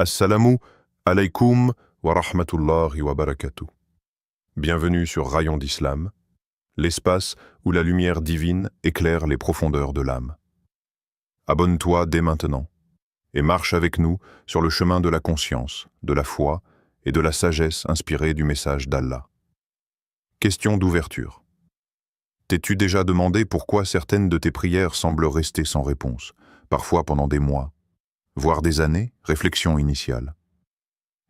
Assalamu alaikum wa rahmatullahi wa barakatuh. Bienvenue sur Rayon d'Islam, l'espace où la lumière divine éclaire les profondeurs de l'âme. Abonne-toi dès maintenant et marche avec nous sur le chemin de la conscience, de la foi et de la sagesse inspirée du message d'Allah. Question d'ouverture. T'es-tu déjà demandé pourquoi certaines de tes prières semblent rester sans réponse, parfois pendant des mois, voire des années? Réflexion initiale.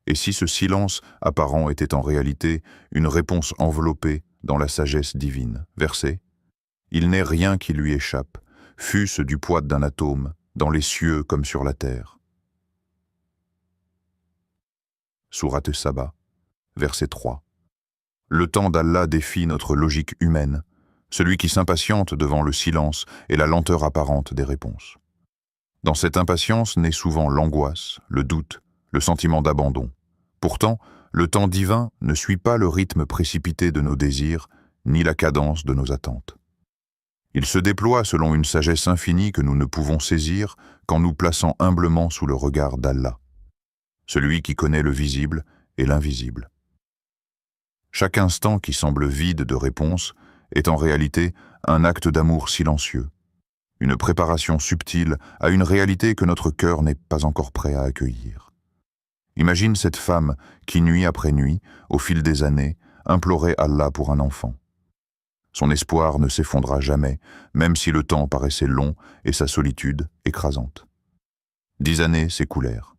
Et si ce silence apparent était en réalité une réponse enveloppée dans la sagesse divine? Verset. Il n'est rien qui lui échappe, fût-ce du poids d'un atome, dans les cieux comme sur la terre. Sourate Saba, verset 3. Le temps d'Allah défie notre logique humaine, celui qui s'impatiente devant le silence et la lenteur apparente des réponses. Dans cette impatience naît souvent l'angoisse, le doute, le sentiment d'abandon. Pourtant, le temps divin ne suit pas le rythme précipité de nos désirs, ni la cadence de nos attentes. Il se déploie selon une sagesse infinie que nous ne pouvons saisir qu'en nous plaçant humblement sous le regard d'Allah, celui qui connaît le visible et l'invisible. Chaque instant qui semble vide de réponse est en réalité un acte d'amour silencieux, une préparation subtile à une réalité que notre cœur n'est pas encore prêt à accueillir. Imagine cette femme qui, nuit après nuit, au fil des années, implorait Allah pour un enfant. Son espoir ne s'effondra jamais, même si le temps paraissait long et sa solitude écrasante. 10 années s'écoulèrent.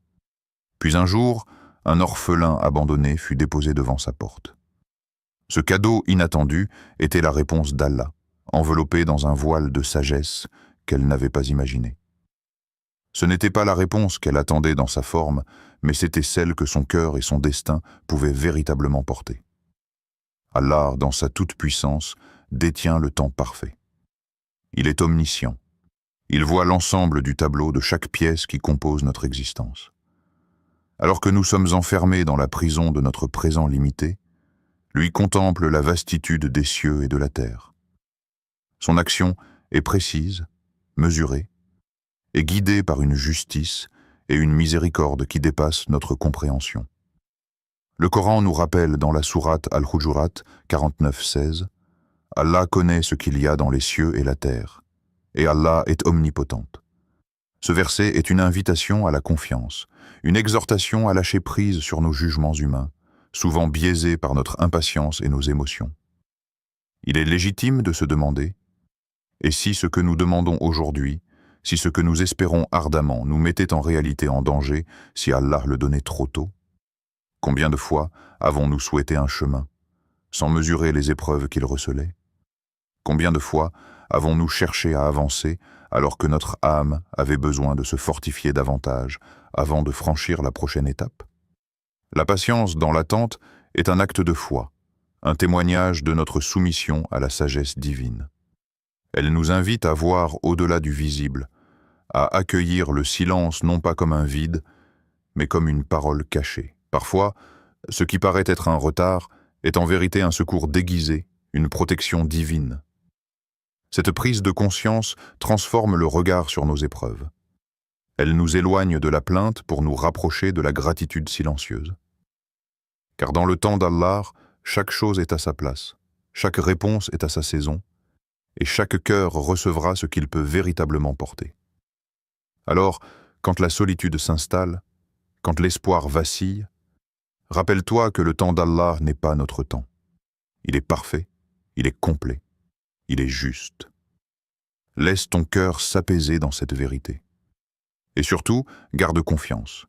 Puis un jour, un orphelin abandonné fut déposé devant sa porte. Ce cadeau inattendu était la réponse d'Allah, enveloppée dans un voile de sagesse qu'elle n'avait pas imaginé. Ce n'était pas la réponse qu'elle attendait dans sa forme, mais c'était celle que son cœur et son destin pouvaient véritablement porter. Allah, dans sa toute-puissance, détient le temps parfait. Il est omniscient. Il voit l'ensemble du tableau de chaque pièce qui compose notre existence. Alors que nous sommes enfermés dans la prison de notre présent limité, lui contemple la vastitude des cieux et de la terre. Son action est précise, mesurée, et guidée par une justice et une miséricorde qui dépassent notre compréhension. Le Coran nous rappelle dans la sourate Al-Hujurat 49-16 « Allah connaît ce qu'il y a dans les cieux et la terre, et Allah est omnipotente ». Ce verset est une invitation à la confiance, une exhortation à lâcher prise sur nos jugements humains, souvent biaisés par notre impatience et nos émotions. Il est légitime de se demander « Et si ce que nous demandons aujourd'hui, si ce que nous espérons ardemment nous mettait en réalité en danger, si Allah le donnait trop tôt? Combien de fois avons-nous souhaité un chemin, sans mesurer les épreuves qu'il recelait? Combien de fois avons-nous cherché à avancer alors que notre âme avait besoin de se fortifier davantage avant de franchir la prochaine étape? La patience dans l'attente est un acte de foi, un témoignage de notre soumission à la sagesse divine. Elle nous invite à voir au-delà du visible, à accueillir le silence non pas comme un vide, mais comme une parole cachée. Parfois, ce qui paraît être un retard est en vérité un secours déguisé, une protection divine. Cette prise de conscience transforme le regard sur nos épreuves. Elle nous éloigne de la plainte pour nous rapprocher de la gratitude silencieuse. Car dans le temps d'Allah, chaque chose est à sa place, chaque réponse est à sa saison, et chaque cœur recevra ce qu'il peut véritablement porter. Alors, quand la solitude s'installe, quand l'espoir vacille, rappelle-toi que le temps d'Allah n'est pas notre temps. Il est parfait, il est complet, il est juste. Laisse ton cœur s'apaiser dans cette vérité. Et surtout, garde confiance.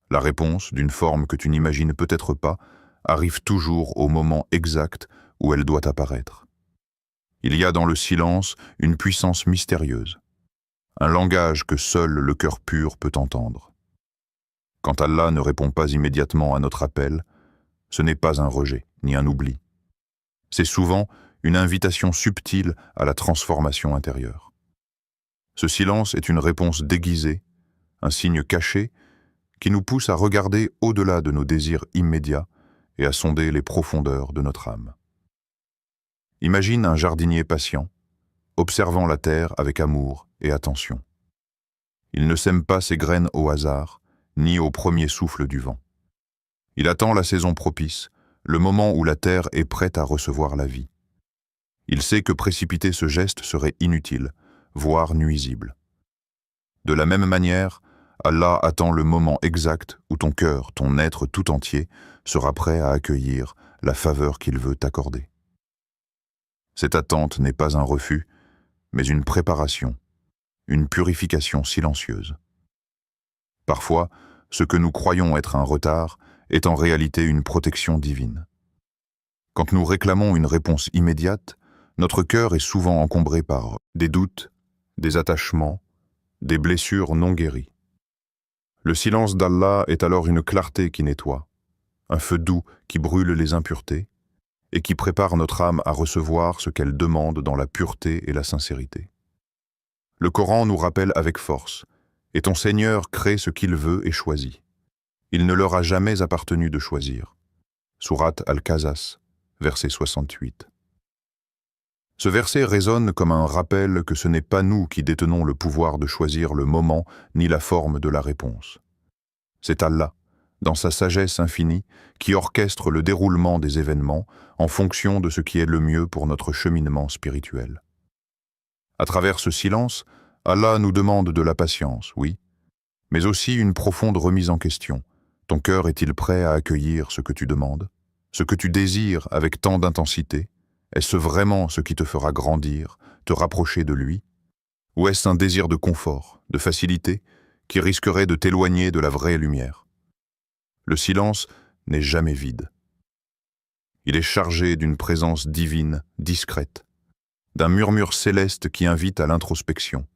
La réponse, d'une forme que tu n'imagines peut-être pas, arrive toujours au moment exact où elle doit apparaître. Il y a dans le silence une puissance mystérieuse, un langage que seul le cœur pur peut entendre. Quand Allah ne répond pas immédiatement à notre appel, ce n'est pas un rejet, ni un oubli. C'est souvent une invitation subtile à la transformation intérieure. Ce silence est une réponse déguisée, un signe caché, qui nous pousse à regarder au-delà de nos désirs immédiats et à sonder les profondeurs de notre âme. Imagine un jardinier patient, observant la terre avec amour et attention. Il ne sème pas ses graines au hasard, ni au premier souffle du vent. Il attend la saison propice, le moment où la terre est prête à recevoir la vie. Il sait que précipiter ce geste serait inutile, voire nuisible. De la même manière, Allah attend le moment exact où ton cœur, ton être tout entier, sera prêt à accueillir la faveur qu'il veut t'accorder. Cette attente n'est pas un refus, mais une préparation, une purification silencieuse. Parfois, ce que nous croyons être un retard est en réalité une protection divine. Quand nous réclamons une réponse immédiate, notre cœur est souvent encombré par des doutes, des attachements, des blessures non guéries. Le silence d'Allah est alors une clarté qui nettoie, un feu doux qui brûle les impuretés et qui prépare notre âme à recevoir ce qu'elle demande dans la pureté et la sincérité. Le Coran nous rappelle avec force « Et ton Seigneur crée ce qu'il veut et choisit. Il ne leur a jamais appartenu de choisir. » Sourate Al-Qasas, verset 68. Ce verset résonne comme un rappel que ce n'est pas nous qui détenons le pouvoir de choisir le moment ni la forme de la réponse. C'est Allah, dans sa sagesse infinie, qui orchestre le déroulement des événements en fonction de ce qui est le mieux pour notre cheminement spirituel. À travers ce silence, Allah nous demande de la patience, oui, mais aussi une profonde remise en question. Ton cœur est-il prêt à accueillir ce que tu demandes? Ce que tu désires avec tant d'intensité? Est-ce vraiment ce qui te fera grandir, te rapprocher de lui? Ou est-ce un désir de confort, de facilité, qui risquerait de t'éloigner de la vraie lumière? Le silence n'est jamais vide. Il est chargé d'une présence divine, discrète, d'un murmure céleste qui invite à l'introspection.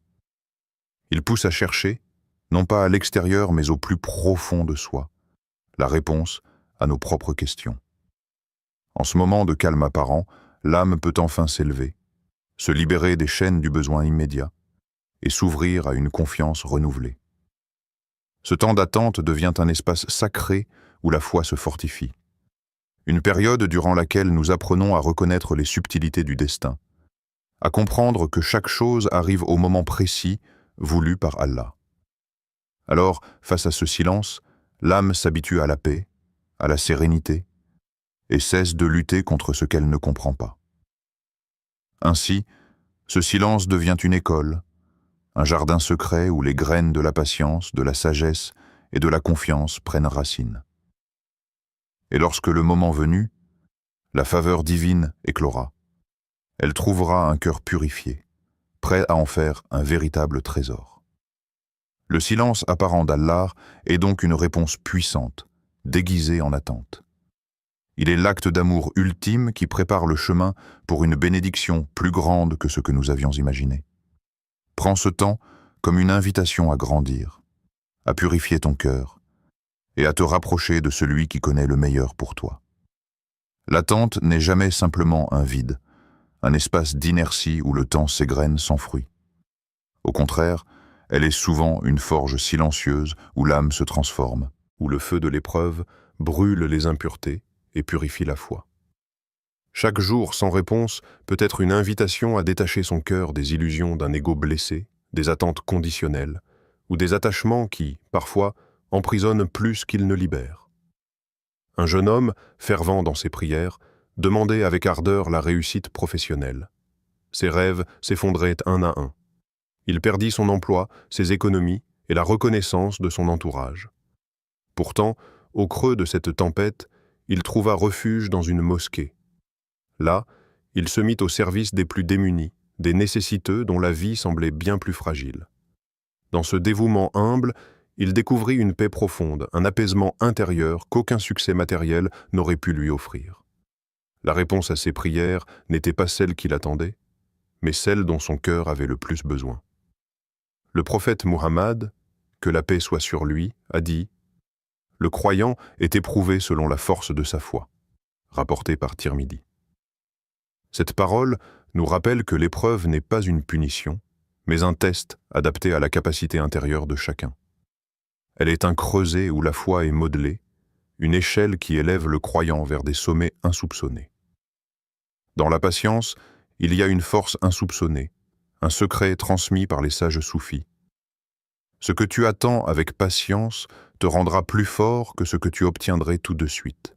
Il pousse à chercher, non pas à l'extérieur mais au plus profond de soi, la réponse à nos propres questions. En ce moment de calme apparent, l'âme peut enfin s'élever, se libérer des chaînes du besoin immédiat et s'ouvrir à une confiance renouvelée. Ce temps d'attente devient un espace sacré où la foi se fortifie. Une période durant laquelle nous apprenons à reconnaître les subtilités du destin, à comprendre que chaque chose arrive au moment précis voulu par Allah. Alors, face à ce silence, l'âme s'habitue à la paix, à la sérénité, et cesse de lutter contre ce qu'elle ne comprend pas. Ainsi, ce silence devient une école, un jardin secret où les graines de la patience, de la sagesse et de la confiance prennent racine. Et lorsque le moment venu, la faveur divine éclora. Elle trouvera un cœur purifié, prêt à en faire un véritable trésor. Le silence apparent d'Allah est donc une réponse puissante, déguisée en attente. Il est l'acte d'amour ultime qui prépare le chemin pour une bénédiction plus grande que ce que nous avions imaginé. Prends ce temps comme une invitation à grandir, à purifier ton cœur et à te rapprocher de celui qui connaît le meilleur pour toi. L'attente n'est jamais simplement un vide, un espace d'inertie où le temps s'égrène sans fruit. Au contraire, elle est souvent une forge silencieuse où l'âme se transforme, où le feu de l'épreuve brûle les impuretés et purifie la foi. Chaque jour sans réponse peut être une invitation à détacher son cœur des illusions d'un ego blessé, des attentes conditionnelles, ou des attachements qui, parfois, emprisonnent plus qu'ils ne libèrent. Un jeune homme, fervent dans ses prières, demandait avec ardeur la réussite professionnelle. Ses rêves s'effondraient un à un. Il perdit son emploi, ses économies et la reconnaissance de son entourage. Pourtant, au creux de cette tempête, il trouva refuge dans une mosquée. Là, il se mit au service des plus démunis, des nécessiteux dont la vie semblait bien plus fragile. Dans ce dévouement humble, il découvrit une paix profonde, un apaisement intérieur qu'aucun succès matériel n'aurait pu lui offrir. La réponse à ses prières n'était pas celle qu'il attendait, mais celle dont son cœur avait le plus besoin. Le prophète Muhammad, que la paix soit sur lui, a dit « Le croyant est éprouvé selon la force de sa foi », rapporté par Tirmidhi. Cette parole nous rappelle que l'épreuve n'est pas une punition, mais un test adapté à la capacité intérieure de chacun. Elle est un creuset où la foi est modelée, une échelle qui élève le croyant vers des sommets insoupçonnés. Dans la patience, il y a une force insoupçonnée, un secret transmis par les sages soufis. Ce que tu attends avec patience te rendra plus fort que ce que tu obtiendrais tout de suite.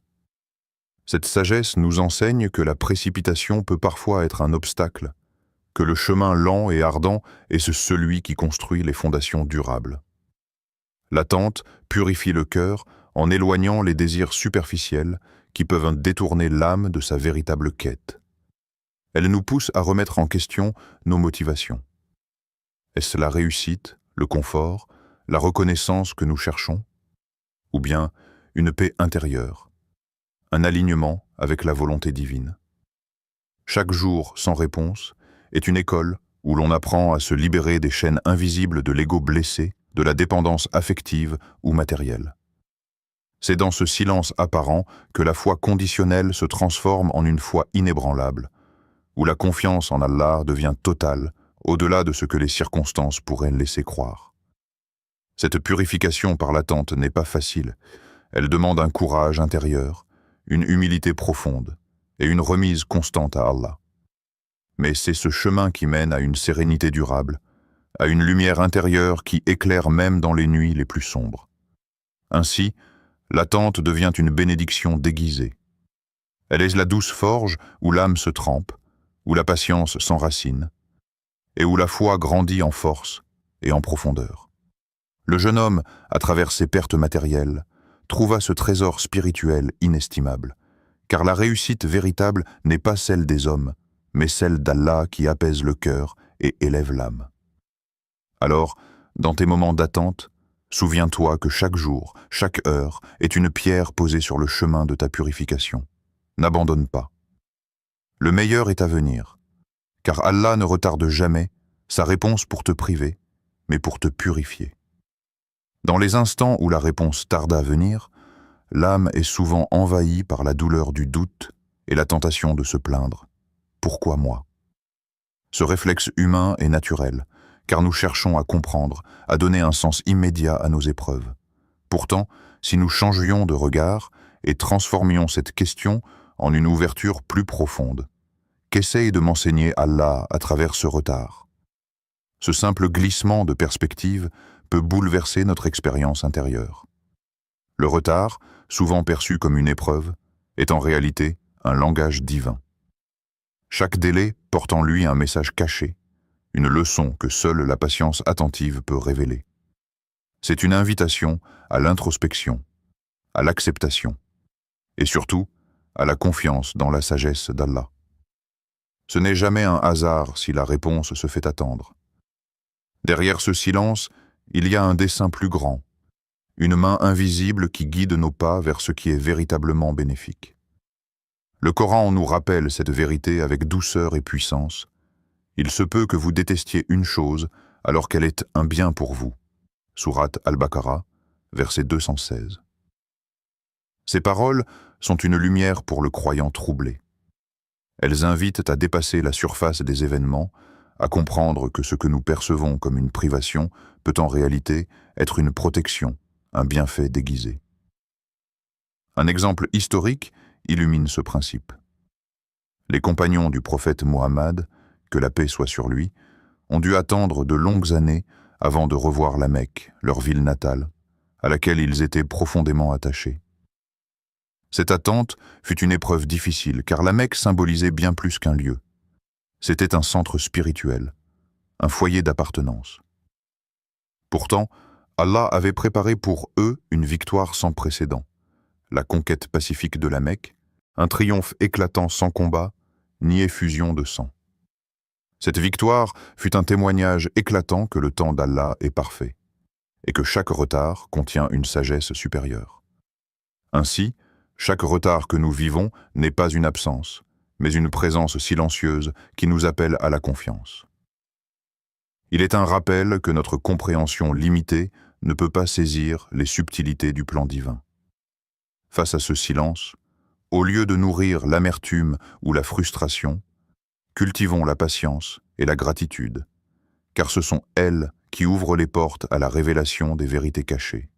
Cette sagesse nous enseigne que la précipitation peut parfois être un obstacle, que le chemin lent et ardent est celui qui construit les fondations durables. L'attente purifie le cœur en éloignant les désirs superficiels qui peuvent détourner l'âme de sa véritable quête. Elle nous pousse à remettre en question nos motivations. Est-ce la réussite, le confort, la reconnaissance que nous cherchons? Ou bien une paix intérieure, un alignement avec la volonté divine? Chaque jour sans réponse est une école où l'on apprend à se libérer des chaînes invisibles de l'ego blessé, de la dépendance affective ou matérielle. C'est dans ce silence apparent que la foi conditionnelle se transforme en une foi inébranlable, où la confiance en Allah devient totale, au-delà de ce que les circonstances pourraient laisser croire. Cette purification par l'attente n'est pas facile. Elle demande un courage intérieur, une humilité profonde et une remise constante à Allah. Mais c'est ce chemin qui mène à une sérénité durable, à une lumière intérieure qui éclaire même dans les nuits les plus sombres. Ainsi, l'attente devient une bénédiction déguisée. Elle est la douce forge où l'âme se trempe, où la patience s'enracine, et où la foi grandit en force et en profondeur. Le jeune homme, à travers ses pertes matérielles, trouva ce trésor spirituel inestimable, car la réussite véritable n'est pas celle des hommes, mais celle d'Allah qui apaise le cœur et élève l'âme. Alors, dans tes moments d'attente, souviens-toi que chaque jour, chaque heure est une pierre posée sur le chemin de ta purification. N'abandonne pas. Le meilleur est à venir, car Allah ne retarde jamais sa réponse pour te priver, mais pour te purifier. Dans les instants où la réponse tarde à venir, l'âme est souvent envahie par la douleur du doute et la tentation de se plaindre. Pourquoi moi? Ce réflexe humain est naturel, car nous cherchons à comprendre, à donner un sens immédiat à nos épreuves. Pourtant, si nous changions de regard et transformions cette question en une ouverture plus profonde, qu'essaye de m'enseigner Allah à travers ce retard? Ce simple glissement de perspective peut bouleverser notre expérience intérieure. Le retard, souvent perçu comme une épreuve, est en réalité un langage divin. Chaque délai porte en lui un message caché, une leçon que seule la patience attentive peut révéler. C'est une invitation à l'introspection, à l'acceptation, et surtout à la confiance dans la sagesse d'Allah. Ce n'est jamais un hasard si la réponse se fait attendre. Derrière ce silence, il y a un dessein plus grand, une main invisible qui guide nos pas vers ce qui est véritablement bénéfique. Le Coran nous rappelle cette vérité avec douceur et puissance. Il se peut que vous détestiez une chose alors qu'elle est un bien pour vous. Sourate Al-Baqarah, verset 216. Ces paroles sont une lumière pour le croyant troublé. Elles invitent à dépasser la surface des événements, à comprendre que ce que nous percevons comme une privation peut en réalité être une protection, un bienfait déguisé. Un exemple historique illumine ce principe. Les compagnons du prophète Muhammad, que la paix soit sur lui, ont dû attendre de longues années avant de revoir la Mecque, leur ville natale, à laquelle ils étaient profondément attachés. Cette attente fut une épreuve difficile, car la Mecque symbolisait bien plus qu'un lieu. C'était un centre spirituel, un foyer d'appartenance. Pourtant, Allah avait préparé pour eux une victoire sans précédent, la conquête pacifique de la Mecque, un triomphe éclatant sans combat, ni effusion de sang. Cette victoire fut un témoignage éclatant que le temps d'Allah est parfait, et que chaque retard contient une sagesse supérieure. Ainsi, chaque retard que nous vivons n'est pas une absence, mais une présence silencieuse qui nous appelle à la confiance. Il est un rappel que notre compréhension limitée ne peut pas saisir les subtilités du plan divin. Face à ce silence, au lieu de nourrir l'amertume ou la frustration, cultivons la patience et la gratitude, car ce sont elles qui ouvrent les portes à la révélation des vérités cachées.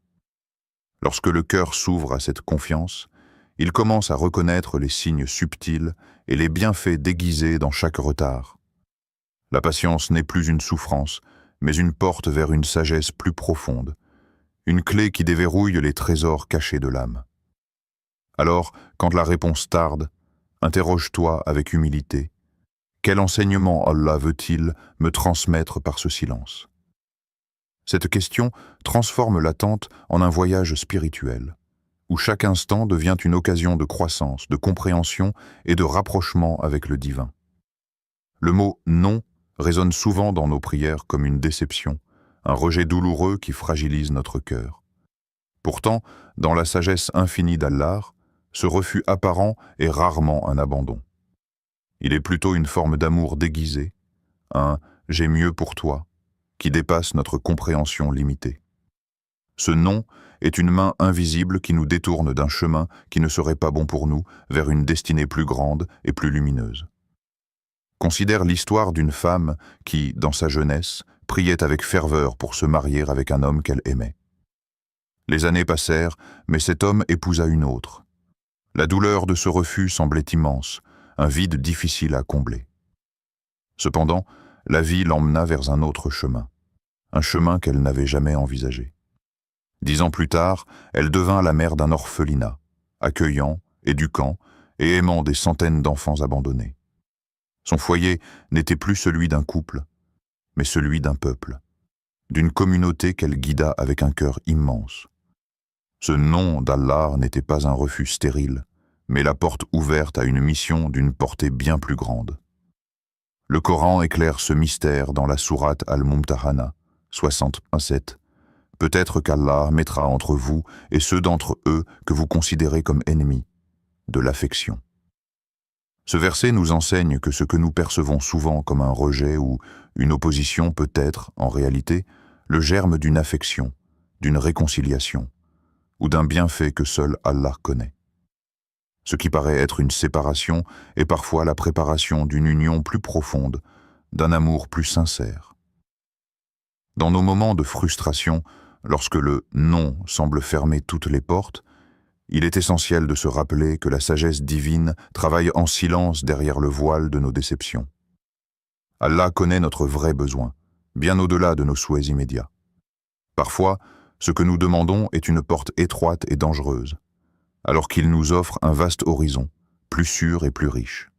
Lorsque le cœur s'ouvre à cette confiance, il commence à reconnaître les signes subtils et les bienfaits déguisés dans chaque retard. La patience n'est plus une souffrance, mais une porte vers une sagesse plus profonde, une clé qui déverrouille les trésors cachés de l'âme. Alors, quand la réponse tarde, interroge-toi avec humilité. Quel enseignement Allah veut-il me transmettre par ce silence? Cette question transforme l'attente en un voyage spirituel, où chaque instant devient une occasion de croissance, de compréhension et de rapprochement avec le divin. Le mot « non » résonne souvent dans nos prières comme une déception, un rejet douloureux qui fragilise notre cœur. Pourtant, dans la sagesse infinie d'Allah, ce refus apparent est rarement un abandon. Il est plutôt une forme d'amour déguisé, un « j'ai mieux pour toi » qui dépasse notre compréhension limitée. Ce non est une main invisible qui nous détourne d'un chemin qui ne serait pas bon pour nous vers une destinée plus grande et plus lumineuse. Considère l'histoire d'une femme qui, dans sa jeunesse, priait avec ferveur pour se marier avec un homme qu'elle aimait. Les années passèrent, mais cet homme épousa une autre. La douleur de ce refus semblait immense, un vide difficile à combler. Cependant, la vie l'emmena vers un autre chemin, un chemin qu'elle n'avait jamais envisagé. 10 ans plus tard, elle devint la mère d'un orphelinat, accueillant, éduquant et aimant des centaines d'enfants abandonnés. Son foyer n'était plus celui d'un couple, mais celui d'un peuple, d'une communauté qu'elle guida avec un cœur immense. Ce nom d'Allah n'était pas un refus stérile, mais la porte ouverte à une mission d'une portée bien plus grande. Le Coran éclaire ce mystère dans la sourate Al-Mumtahana, 60:7. Peut-être qu'Allah mettra entre vous et ceux d'entre eux que vous considérez comme ennemis, de l'affection. Ce verset nous enseigne que ce que nous percevons souvent comme un rejet ou une opposition peut être, en réalité, le germe d'une affection, d'une réconciliation, ou d'un bienfait que seul Allah connaît. Ce qui paraît être une séparation est parfois la préparation d'une union plus profonde, d'un amour plus sincère. Dans nos moments de frustration, lorsque le « non » semble fermer toutes les portes, il est essentiel de se rappeler que la sagesse divine travaille en silence derrière le voile de nos déceptions. Allah connaît notre vrai besoin, bien au-delà de nos souhaits immédiats. Parfois, ce que nous demandons est une porte étroite et dangereuse, alors qu'il nous offre un vaste horizon, plus sûr et plus riche.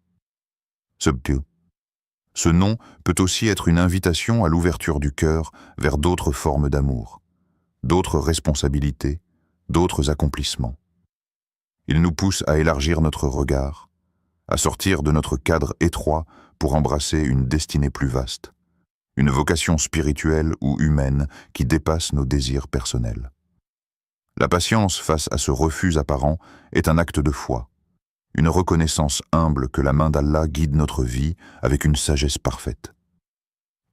Ce non peut aussi être une invitation à l'ouverture du cœur vers d'autres formes d'amour, d'autres responsabilités, d'autres accomplissements. Il nous pousse à élargir notre regard, à sortir de notre cadre étroit pour embrasser une destinée plus vaste, une vocation spirituelle ou humaine qui dépasse nos désirs personnels. La patience face à ce refus apparent est un acte de foi, une reconnaissance humble que la main d'Allah guide notre vie avec une sagesse parfaite.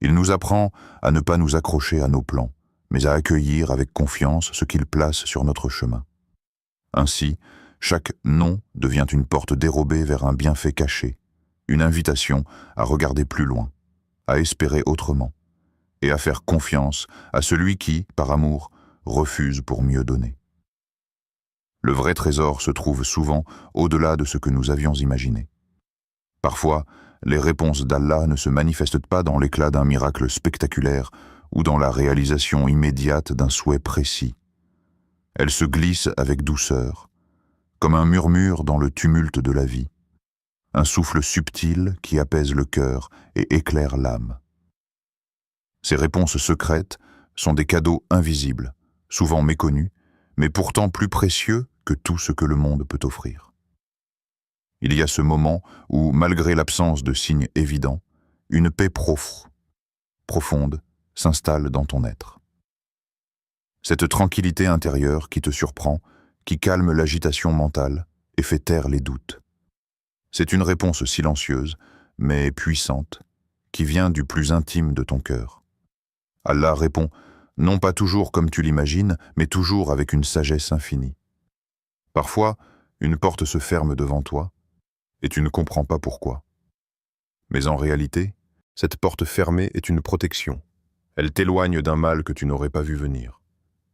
Il nous apprend à ne pas nous accrocher à nos plans, mais à accueillir avec confiance ce qu'il place sur notre chemin. Ainsi, chaque non devient une porte dérobée vers un bienfait caché, une invitation à regarder plus loin, à espérer autrement, et à faire confiance à celui qui, par amour, refuse pour mieux donner. Le vrai trésor se trouve souvent au-delà de ce que nous avions imaginé. Parfois, les réponses d'Allah ne se manifestent pas dans l'éclat d'un miracle spectaculaire ou dans la réalisation immédiate d'un souhait précis. Elles se glissent avec douceur, comme un murmure dans le tumulte de la vie, un souffle subtil qui apaise le cœur et éclaire l'âme. Ces réponses secrètes sont des cadeaux invisibles, souvent méconnus, mais pourtant plus précieux que tout ce que le monde peut offrir. Il y a ce moment où, malgré l'absence de signes évidents, une paix profonde s'installe dans ton être. Cette tranquillité intérieure qui te surprend, qui calme l'agitation mentale et fait taire les doutes. C'est une réponse silencieuse, mais puissante, qui vient du plus intime de ton cœur. Allah répond, non pas toujours comme tu l'imagines, mais toujours avec une sagesse infinie. Parfois, une porte se ferme devant toi, et tu ne comprends pas pourquoi. Mais en réalité, cette porte fermée est une protection. Elle t'éloigne d'un mal que tu n'aurais pas vu venir.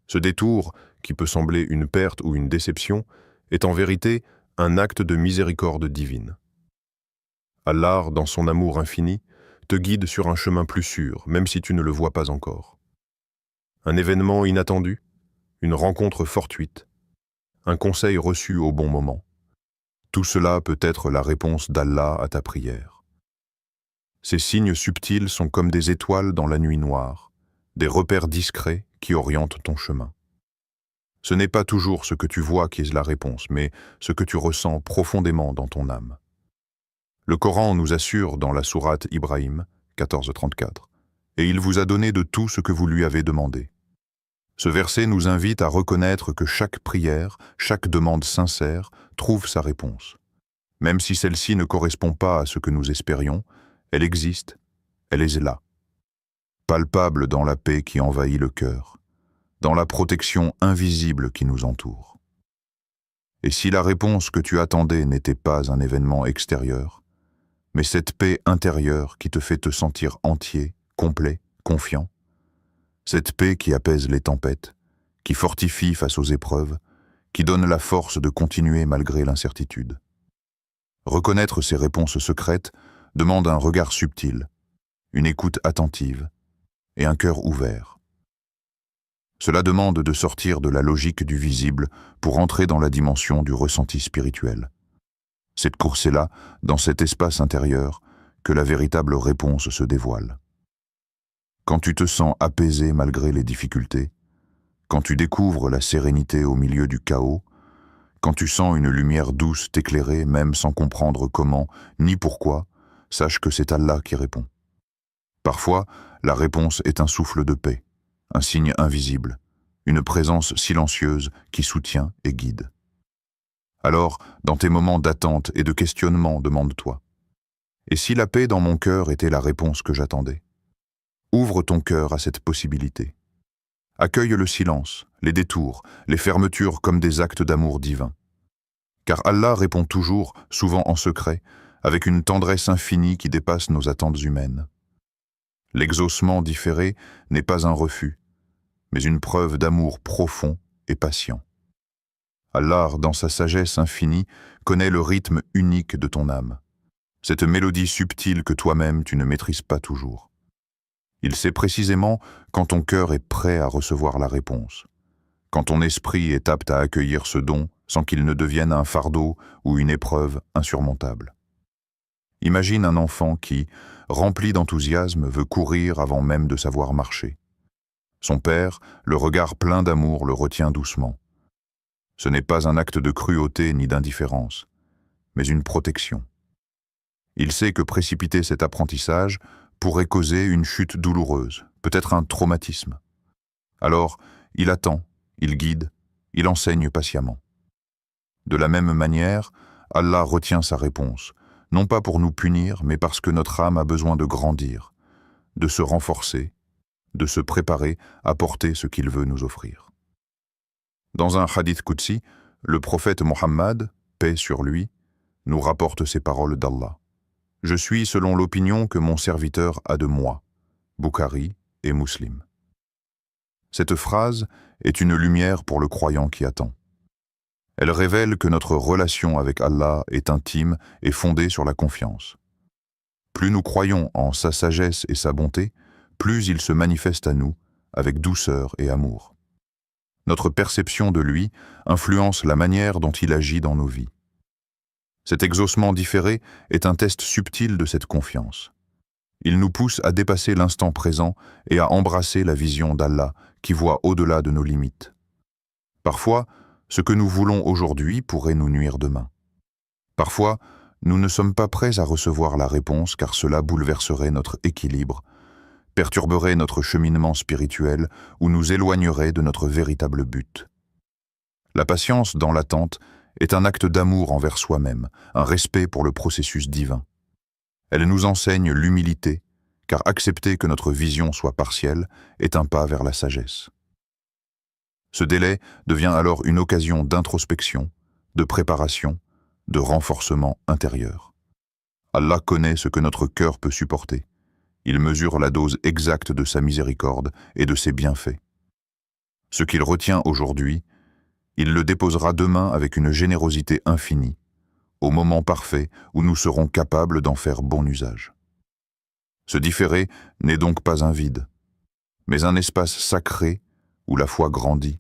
Ce détour, qui peut sembler une perte ou une déception, est en vérité un acte de miséricorde divine. Allah, dans son amour infini, te guide sur un chemin plus sûr, même si tu ne le vois pas encore. Un événement inattendu, une rencontre fortuite, un conseil reçu au bon moment. Tout cela peut être la réponse d'Allah à ta prière. Ces signes subtils sont comme des étoiles dans la nuit noire, des repères discrets qui orientent ton chemin. Ce n'est pas toujours ce que tu vois qui est la réponse, mais ce que tu ressens profondément dans ton âme. Le Coran nous assure dans la sourate Ibrahim 14:34, « Et il vous a donné de tout ce que vous lui avez demandé ». Ce verset nous invite à reconnaître que chaque prière, chaque demande sincère trouve sa réponse. Même si celle-ci ne correspond pas à ce que nous espérions, elle existe, elle est là. Palpable dans la paix qui envahit le cœur, dans la protection invisible qui nous entoure. Et si la réponse que tu attendais n'était pas un événement extérieur, mais cette paix intérieure qui te fait te sentir entier, complet, confiant, cette paix qui apaise les tempêtes, qui fortifie face aux épreuves, qui donne la force de continuer malgré l'incertitude. Reconnaître ces réponses secrètes demande un regard subtil, une écoute attentive et un cœur ouvert. Cela demande de sortir de la logique du visible pour entrer dans la dimension du ressenti spirituel. C'est là, dans cet espace intérieur, que la véritable réponse se dévoile. Quand tu te sens apaisé malgré les difficultés, quand tu découvres la sérénité au milieu du chaos, quand tu sens une lumière douce t'éclairer même sans comprendre comment ni pourquoi, sache que c'est Allah qui répond. Parfois, la réponse est un souffle de paix, un signe invisible, une présence silencieuse qui soutient et guide. Alors, dans tes moments d'attente et de questionnement, demande-toi, et si la paix dans mon cœur était la réponse que j'attendais? Ouvre ton cœur à cette possibilité. Accueille le silence, les détours, les fermetures comme des actes d'amour divin. Car Allah répond toujours, souvent en secret, avec une tendresse infinie qui dépasse nos attentes humaines. L'exaucement différé n'est pas un refus, mais une preuve d'amour profond et patient. Allah, dans sa sagesse infinie, connaît le rythme unique de ton âme, cette mélodie subtile que toi-même tu ne maîtrises pas toujours. Il sait précisément quand ton cœur est prêt à recevoir la réponse, quand ton esprit est apte à accueillir ce don sans qu'il ne devienne un fardeau ou une épreuve insurmontable. Imagine un enfant qui, rempli d'enthousiasme, veut courir avant même de savoir marcher. Son père, le regard plein d'amour, le retient doucement. Ce n'est pas un acte de cruauté ni d'indifférence, mais une protection. Il sait que précipiter cet apprentissage pourrait causer une chute douloureuse, peut-être un traumatisme. Alors, il attend, il guide, il enseigne patiemment. De la même manière, Allah retient sa réponse, non pas pour nous punir, mais parce que notre âme a besoin de grandir, de se renforcer, de se préparer à porter ce qu'il veut nous offrir. Dans un hadith Qudsi, le prophète Mohammed, paix sur lui, nous rapporte ces paroles d'Allah. « Je suis selon l'opinion que mon serviteur a de moi » Bukhari et Muslim. Cette phrase est une lumière pour le croyant qui attend. Elle révèle que notre relation avec Allah est intime et fondée sur la confiance. Plus nous croyons en sa sagesse et sa bonté, plus il se manifeste à nous avec douceur et amour. Notre perception de lui influence la manière dont il agit dans nos vies. Cet exaucement différé est un test subtil de cette confiance. Il nous pousse à dépasser l'instant présent et à embrasser la vision d'Allah qui voit au-delà de nos limites. Parfois, ce que nous voulons aujourd'hui pourrait nous nuire demain. Parfois, nous ne sommes pas prêts à recevoir la réponse car cela bouleverserait notre équilibre, perturberait notre cheminement spirituel ou nous éloignerait de notre véritable but. La patience dans l'attente est un acte d'amour envers soi-même, un respect pour le processus divin. Elle nous enseigne l'humilité, car accepter que notre vision soit partielle est un pas vers la sagesse. Ce délai devient alors une occasion d'introspection, de préparation, de renforcement intérieur. Allah connaît ce que notre cœur peut supporter. Il mesure la dose exacte de sa miséricorde et de ses bienfaits. Ce qu'il retient aujourd'hui, il le déposera demain avec une générosité infinie, au moment parfait où nous serons capables d'en faire bon usage. Ce différé n'est donc pas un vide, mais un espace sacré où la foi grandit,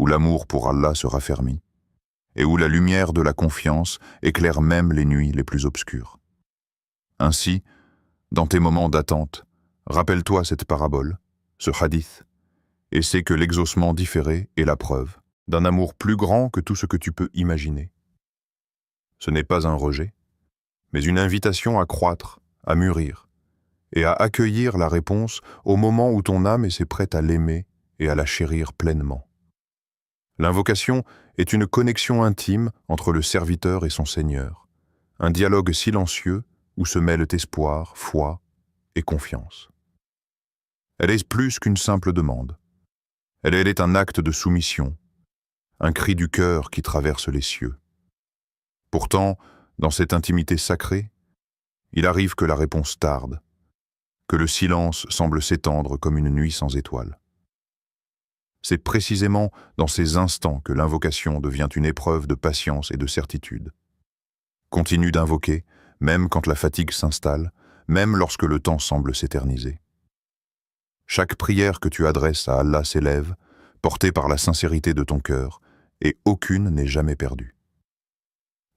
où l'amour pour Allah se raffermit, et où la lumière de la confiance éclaire même les nuits les plus obscures. Ainsi, dans tes moments d'attente, rappelle-toi cette parabole, ce hadith, et sais que l'exaucement différé est la preuve d'un amour plus grand que tout ce que tu peux imaginer. Ce n'est pas un rejet, mais une invitation à croître, à mûrir, et à accueillir la réponse au moment où ton âme est prête à l'aimer et à la chérir pleinement. L'invocation est une connexion intime entre le serviteur et son Seigneur, un dialogue silencieux où se mêlent espoir, foi et confiance. Elle est plus qu'une simple demande. Elle est un acte de soumission, un cri du cœur qui traverse les cieux. Pourtant, dans cette intimité sacrée, il arrive que la réponse tarde, que le silence semble s'étendre comme une nuit sans étoiles. C'est précisément dans ces instants que l'invocation devient une épreuve de patience et de certitude. Continue d'invoquer, même quand la fatigue s'installe, même lorsque le temps semble s'éterniser. Chaque prière que tu adresses à Allah s'élève, portée par la sincérité de ton cœur, et aucune n'est jamais perdue.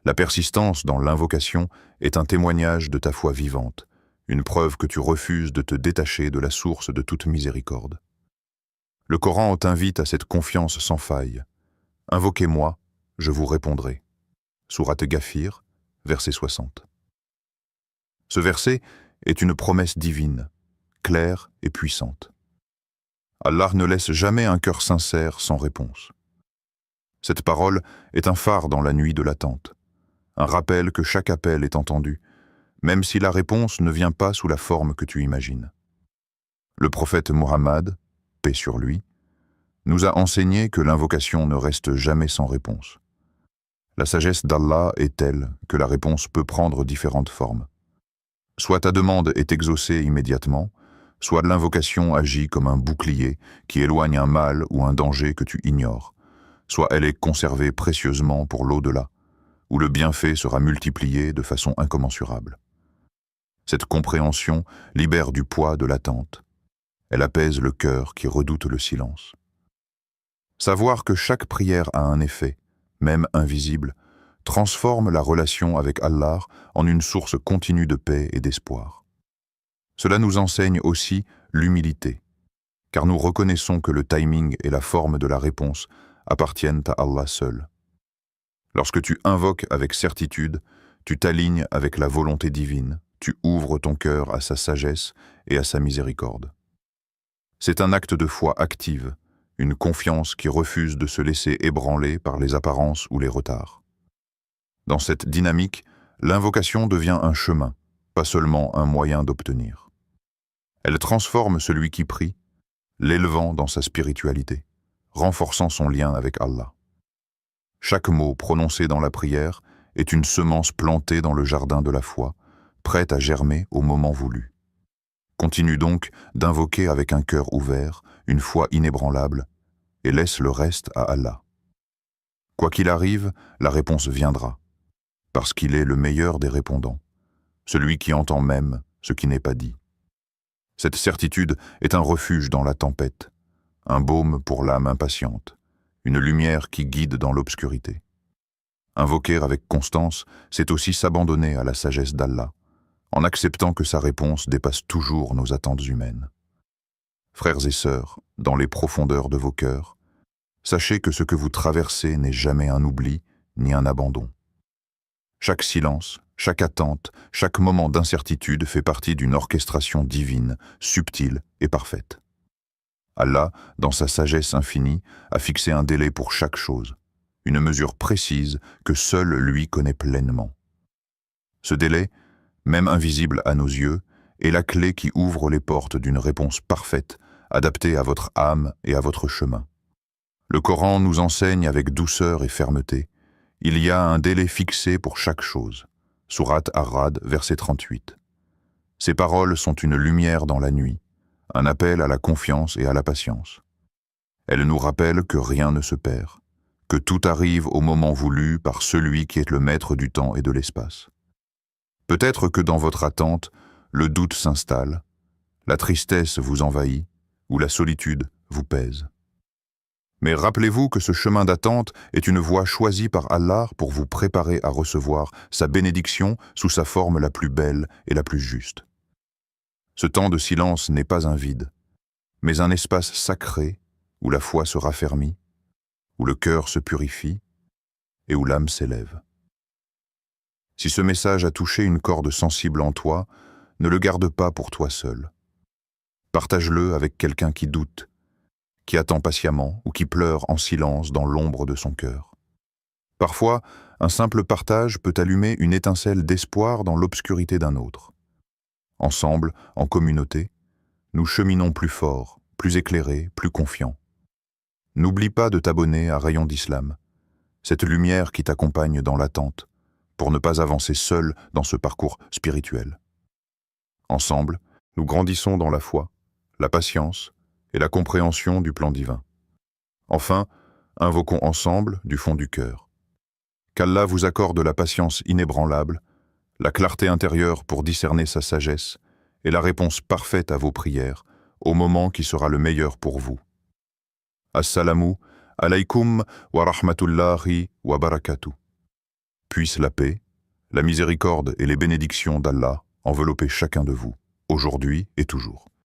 La persistance dans l'invocation est un témoignage de ta foi vivante, une preuve que tu refuses de te détacher de la source de toute miséricorde. Le Coran t'invite à cette confiance sans faille. « Invoquez-moi, je vous répondrai » Sourate Ghafir, verset 60. Ce verset est une promesse divine, claire et puissante. Allah ne laisse jamais un cœur sincère sans réponse. Cette parole est un phare dans la nuit de l'attente, un rappel que chaque appel est entendu, même si la réponse ne vient pas sous la forme que tu imagines. Le prophète Muhammad, paix sur lui, nous a enseigné que l'invocation ne reste jamais sans réponse. La sagesse d'Allah est telle que la réponse peut prendre différentes formes. Soit ta demande est exaucée immédiatement, soit l'invocation agit comme un bouclier qui éloigne un mal ou un danger que tu ignores, soit elle est conservée précieusement pour l'au-delà, où le bienfait sera multiplié de façon incommensurable. Cette compréhension libère du poids de l'attente. Elle apaise le cœur qui redoute le silence. Savoir que chaque prière a un effet, même invisible, transforme la relation avec Allah en une source continue de paix et d'espoir. Cela nous enseigne aussi l'humilité, car nous reconnaissons que le timing et la forme de la réponse appartiennent à Allah seul. Lorsque tu invoques avec certitude, tu t'alignes avec la volonté divine, tu ouvres ton cœur à sa sagesse et à sa miséricorde. C'est un acte de foi active, une confiance qui refuse de se laisser ébranler par les apparences ou les retards. Dans cette dynamique, l'invocation devient un chemin, pas seulement un moyen d'obtenir. Elle transforme celui qui prie, l'élevant dans sa spiritualité, renforçant son lien avec Allah. Chaque mot prononcé dans la prière est une semence plantée dans le jardin de la foi, prête à germer au moment voulu. Continue donc d'invoquer avec un cœur ouvert, une foi inébranlable, et laisse le reste à Allah. Quoi qu'il arrive, la réponse viendra, parce qu'il est le meilleur des répondants, celui qui entend même ce qui n'est pas dit. Cette certitude est un refuge dans la tempête, un baume pour l'âme impatiente, une lumière qui guide dans l'obscurité. Invoquer avec constance, c'est aussi s'abandonner à la sagesse d'Allah, en acceptant que sa réponse dépasse toujours nos attentes humaines. Frères et sœurs, dans les profondeurs de vos cœurs, sachez que ce que vous traversez n'est jamais un oubli ni un abandon. Chaque silence, chaque attente, chaque moment d'incertitude fait partie d'une orchestration divine, subtile et parfaite. Allah, dans sa sagesse infinie, a fixé un délai pour chaque chose, une mesure précise que seul lui connaît pleinement. Ce délai, même invisible à nos yeux, est la clé qui ouvre les portes d'une réponse parfaite, adaptée à votre âme et à votre chemin. Le Coran nous enseigne avec douceur et fermeté: il y a un délai fixé pour chaque chose. Sourate Ar-Ra'd, verset 38. Ces paroles sont une lumière dans la nuit, un appel à la confiance et à la patience. Elles nous rappellent que rien ne se perd, que tout arrive au moment voulu par celui qui est le maître du temps et de l'espace. Peut-être que dans votre attente, le doute s'installe, la tristesse vous envahit ou la solitude vous pèse. Mais rappelez-vous que ce chemin d'attente est une voie choisie par Allah pour vous préparer à recevoir sa bénédiction sous sa forme la plus belle et la plus juste. Ce temps de silence n'est pas un vide, mais un espace sacré où la foi se raffermit, où le cœur se purifie et où l'âme s'élève. Si ce message a touché une corde sensible en toi, ne le garde pas pour toi seul. Partage-le avec quelqu'un qui doute, qui attend patiemment ou qui pleure en silence dans l'ombre de son cœur. Parfois, un simple partage peut allumer une étincelle d'espoir dans l'obscurité d'un autre. Ensemble, en communauté, nous cheminons plus forts, plus éclairés, plus confiants. N'oublie pas de t'abonner à Rayons d'Islam, cette lumière qui t'accompagne dans l'attente, pour ne pas avancer seul dans ce parcours spirituel. Ensemble, nous grandissons dans la foi, la patience et la compréhension du plan divin. Enfin, invoquons ensemble du fond du cœur. Qu'Allah vous accorde la patience inébranlable, la clarté intérieure pour discerner sa sagesse et la réponse parfaite à vos prières, au moment qui sera le meilleur pour vous. Assalamu alaykum wa rahmatullahi wa barakatuh. Puisse la paix, la miséricorde et les bénédictions d'Allah envelopper chacun de vous, aujourd'hui et toujours.